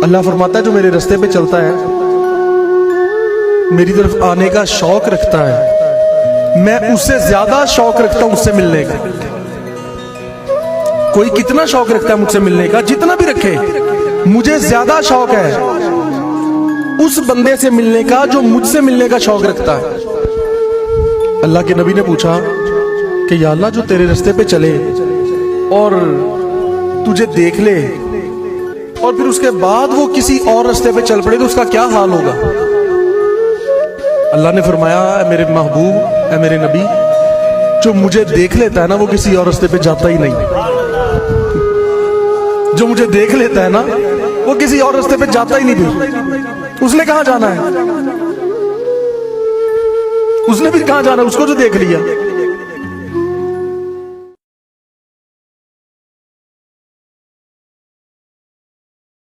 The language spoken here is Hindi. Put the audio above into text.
अल्लाह फरमाता है जो मेरे रास्ते पे चलता है, मेरी तरफ आने का शौक रखता है, मैं उससे ज्यादा शौक रखता हूं उससे मिलने का। कोई कितना शौक रखता है मुझसे मिलने का, जितना भी रखे, मुझे ज्यादा शौक है उस बंदे से मिलने का जो मुझसे मिलने का शौक रखता है। अल्लाह के नबी ने पूछा कि या अल्लाह, जो तेरे रास्ते पे चले और तुझे देख ले और फिर उसके बाद वो किसी और रास्ते पे चल पड़े तो उसका क्या हाल होगा? अल्लाह ने फरमाया, ऐ मेरे महबूब, ऐ मेरे नबी, जो मुझे देख लेता है ना वो किसी और रास्ते पे जाता ही नहीं। जो मुझे देख लेता है ना वो किसी और रास्ते पे जाता ही नहीं। फिर उसने कहां जाना है? उसने भी कहां जाना है? उसको जो देख लिया